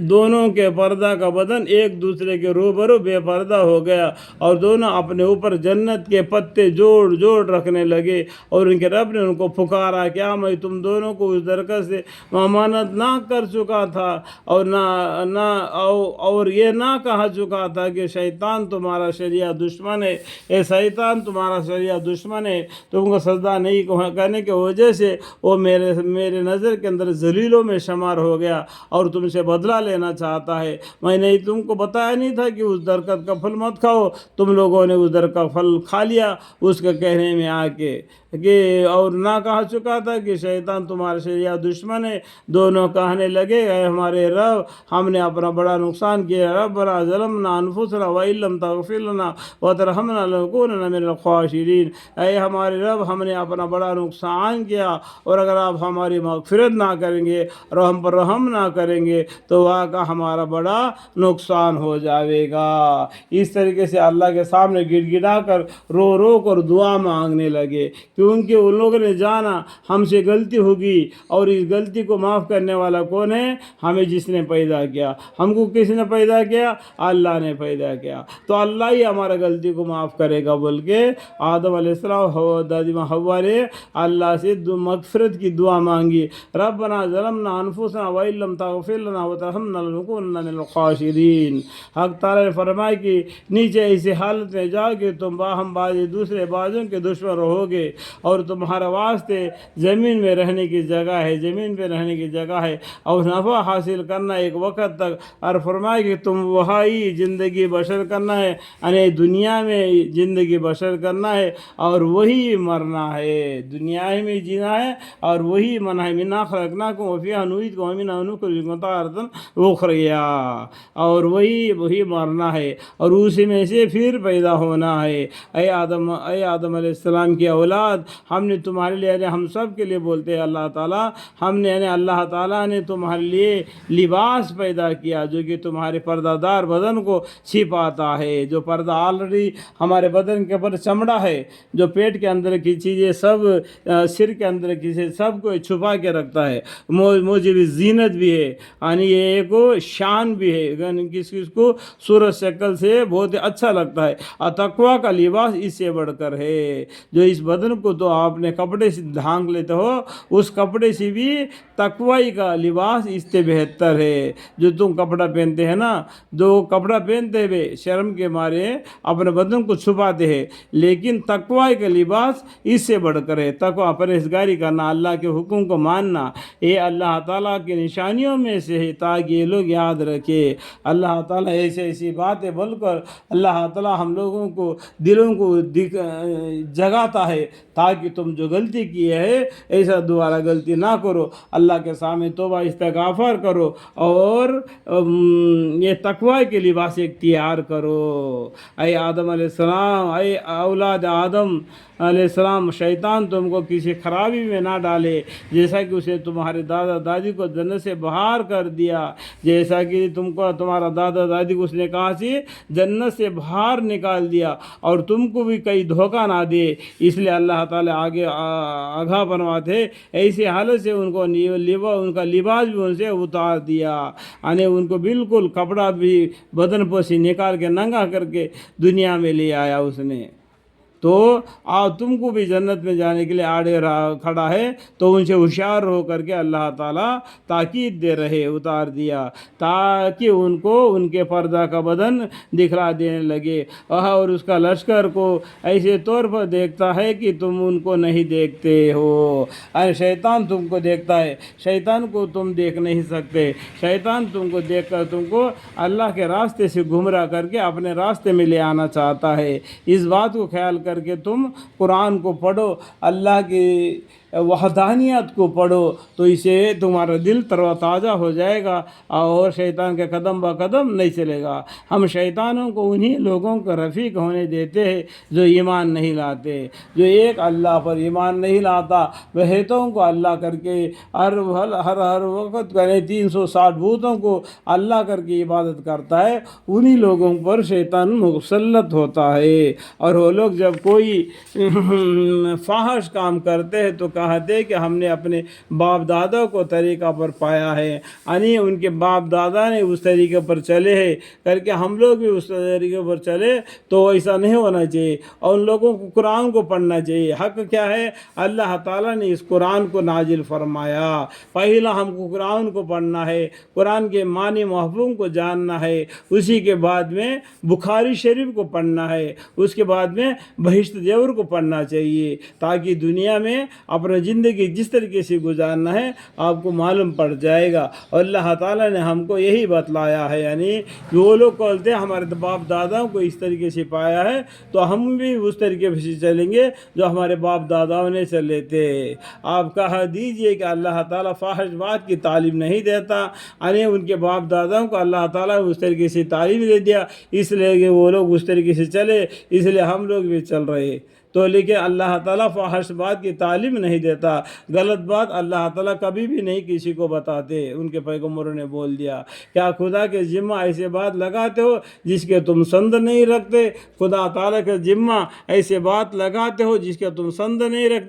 دونوں کے پردہ کا بدن ایک دوسرے کے روبرو بے پردہ ہو گیا، اور دونوں اپنے اوپر جنت کے پتے جوڑ جوڑ رکھنے لگے، اور ان کے رب نے ان کو پکارا، کیا میں تم دونوں کو اس درخت سے ممانعت نہ کر چکا تھا، اور یہ نہ کہا چکا تھا کہ شیطان تمہارا شریعہ دشمن ہے، اے شیطان تمہارا شریعہ دشمن ہے، تم کو سجدہ نہیں کرنے کی وجہ سے وہ میرے نظر کے اندر ذلیلوں میں شمار ہو گیا اور تم سے بدلہ لینا چاہتا ہے۔ میں نے تم کو بتایا نہیں تھا کہ اس درخت کا پھل مت کھاؤ، تم لوگوں نے اس درخت کا پھل کھا لیا اس کے کہنے میں آ کے اور نہ کہا چکا تھا کہ شیطان تمہارا شریعہ دشمن ہے۔ دونوں کہنے لگے، اے ہمارے رب، ہم نے اپنا بڑا نقصان کیا، ربنا ظلمنا انفسنا وان لم تغفر لنا وترحمنا لنکونن من الخاسرین، اے ہمارے رب، ہم نے اپنا بڑا نقصان کیا، اور اگر آپ ہماری مغفرت نہ کریں گے اور ہم پر رحم نہ کریں گے تو واقعہ ہمارا بڑا نقصان ہو جائے گا۔ اس طریقے سے اللہ کے سامنے گڑ گڑا کر رو رو کر دعا مانگنے لگے، کیونکہ ان لوگوں نے جانا ہم سے غلطی ہوگی، اور اس غلطی کو معاف کرنے والا کون ہے؟ ہمیں جس نے پیدا کیا۔ ہم کو کس نے پیدا کیا؟ اللہ نے پیدا کیا، تو اللہ ہی ہمارا غلطی کو معاف کرے گا بول کے آدم علیہ السلام دادی ماں حوا نے اللہ سے مغفرت کی دعا مانگی، ربنا ظلمنا انفسنا وان لم تغفر لنا وترحمنا لنکونن من الخاسرین۔ حق تعالیٰ نے فرمایا کہ نیچے ایسی حالت میں جاؤ کہ تم باہم بازی دوسرے بازوں کے دشمن رہو گے، اور تمہارا واسطے زمین میں رہنے کی جگہ ہے، زمین پہ رہنے کی جگہ ہے، اور نفع حاصل کرنا ایک وقت تک، اور فرمایا کہ تم وہی زندگی بسر کرنا ہے، یعنی دنیا میں زندگی بسر کرنا ہے اور وہی مرنا ہے، دنیا میں جینا ہے اور وہی مرنا ہے۔ منا خلقناکم وفیہا نعیدکم ومنہا نخرجکم تارۃ اخری، اور وہی مرنا ہے اور اسی میں سے پھر پیدا ہونا ہے۔ اے آدم علیہ السلام کی اولاد، ہم نے تمہارے لیے، یعنی ہم سب کے لیے بولتے ہیں اللہ تعالیٰ، ہم نے یعنی اللہ تعالیٰ نے تمہارے لیے لباس پیدا کیا جو کہ تمہارے پردہ دار بدن کو چھپاتا ہے۔ جو پردہ آلریڈی ہمارے بدن کے اوپر چمڑا ہے، جو پیٹ کے اندر کی چیزیں سب، سر کے اندر کی چیزیں سب کو چھپا کے رکھتا ہے، موجب زینت بھی ہے، یعنی یہ ایک شان بھی ہے، کس کو صورت شکل سے بہت اچھا لگتا ہے، اور تقویٰ کا لباس اس سے بڑھ کر ہے۔ جو اس بدن کو تو آپ نے کپڑے سے ڈھانک لیتے ہو، اس کپڑے سے بھی تقوی کا لباس اس سے بہتر ہے۔ جو تم کپڑا پہنتے ہیں نا، جو کپڑا پہنتے ہوئے شرم کے مارے اپنے بدن کو چھپاتے ہیں، لیکن تقوی کا لباس اس سے بڑھ کر ہے۔ تقوی پرہیزگاری کرنا، اللہ کے حکم کو ماننا، یہ اللہ تعالیٰ کی نشانیوں میں سے ہے، تاکہ یہ لوگ یاد رکھے۔ اللہ تعالیٰ ایسی باتیں بول کر اللہ تعالیٰ ہم لوگوں کو دلوں کو جگاتا ہے، تاکہ تم جو غلطی کی ہے ایسا دوبارہ غلطی نہ کرو، اللہ کے سامنے توبہ استغفار کرو، اور یہ تقوی کے لباس اختیار کرو۔ اے آدم علیہ السلام، اے اولاد آدم علیہ السلام، شیطان تم کو کسی خرابی میں نہ ڈالے، جیسا کہ اسے تمہارے دادا دادی کو جنت سے باہر کر دیا، جیسا کہ تم کو تمہارا دادا دادی کو اس نے کہا سی جنت سے باہر نکال دیا، اور تم کو بھی کئی دھوکہ نہ دے، اس لیے اللہ تعالیٰ آگے آگاہ بنواتے ایسی حالت سے ان کو ان کا لباس بھی ان سے اتار دیا، یعنی ان کو بالکل کپڑا بھی بدن پر سے نکال کے ننگا کر کے دنیا میں لے آیا اس نے۔ تو تم کو بھی جنت میں جانے کے لیے آڑے کھڑا ہے، تو ان سے ہوشیار ہو کر کے اللہ تعالیٰ تاکید دے رہے، اتار دیا، تاکہ ان کو ان کے پردہ کا بدن دکھلا دینے لگے، اور اس کا لشکر کو ایسے طور پر دیکھتا ہے کہ تم ان کو نہیں دیکھتے ہو۔ ارے شیطان تم کو دیکھتا ہے، شیطان کو تم دیکھ نہیں سکتے، شیطان تم کو دیکھ کر تم کو اللہ کے راستے سے گمراہ کر کے اپنے راستے میں لے آنا چاہتا ہے۔ اس بات کو خیال کر کے تم قرآن کو پڑھو، اللہ کی وحدانیت کو پڑھو، تو اسے تمہارا دل تر و تازہ ہو جائے گا، اور شیطان کے قدم با قدم نہیں چلے گا۔ ہم شیطانوں کو انہی لوگوں کو رفیق ہونے دیتے ہیں جو ایمان نہیں لاتے، جو ایک اللہ پر ایمان نہیں لاتا، بہتوں کو اللہ کر کے ہر وقت کرے 360 بھوتوں کو اللہ کر کے عبادت کرتا ہے، انہی لوگوں پر شیطان مسلط ہوتا ہے۔ اور وہ لوگ جب کوئی فاحش کام کرتے ہیں تو کہتے کہ ہم نے اپنے باپ دادا کو طریقہ پر پایا ہے، یعنی ان کے باپ دادا نے اس طریقے پر چلے ہیں کر کے ہم لوگ بھی اس طریقے پر چلے، تو ایسا نہیں ہونا چاہیے۔ اور ان لوگوں کو قرآن کو پڑھنا چاہیے۔ حق کیا ہے؟ اللہ تعالیٰ نے اس قرآن کو نازل فرمایا، پہلا ہم کو قرآن کو پڑھنا ہے، قرآن کے معنی مفہوم کو جاننا ہے، اسی کے بعد میں بخاری شریف کو پڑھنا ہے، اس کے بعد میں بہشت زیور کو پڑھنا چاہیے، تاکہ دنیا میں اپنا زندگی جس طریقے سے گزارنا ہے آپ کو معلوم پڑ جائے گا۔ اور اللہ تعالیٰ نے ہم کو یہی بتلایا ہے، یعنی وہ لوگ کہتے ہیں ہمارے باپ داداؤں کو اس طریقے سے پایا ہے تو ہم بھی اس طریقے سے چلیں گے جو ہمارے باپ داداؤں نے چلے تھے۔ آپ کہہ دیجئے کہ اللہ تعالیٰ فاحش بات کی تعلیم نہیں دیتا، یعنی ان کے باپ داداؤں کو اللہ تعالیٰ نے اس طریقے سے تعلیم دے دیا، اس لیے کہ وہ لوگ اس طریقے سے چلے، اس لیے ہم لوگ بھی چل رہے۔ تو لیکن اللہ تعالیٰ فاحش بات کی تعلیم نہیں دیتا، غلط بات اللہ تعالیٰ کبھی بھی نہیں کسی کو بتاتے۔ ان کے پیغمبروں نے بول دیا، کیا خدا کے ذمہ ایسے بات لگاتے ہو جس کے تم سند نہیں رکھتے؟ خدا تعالیٰ کے ذمہ ایسے بات لگاتے ہو جس کے تم سند نہیں رکھتے؟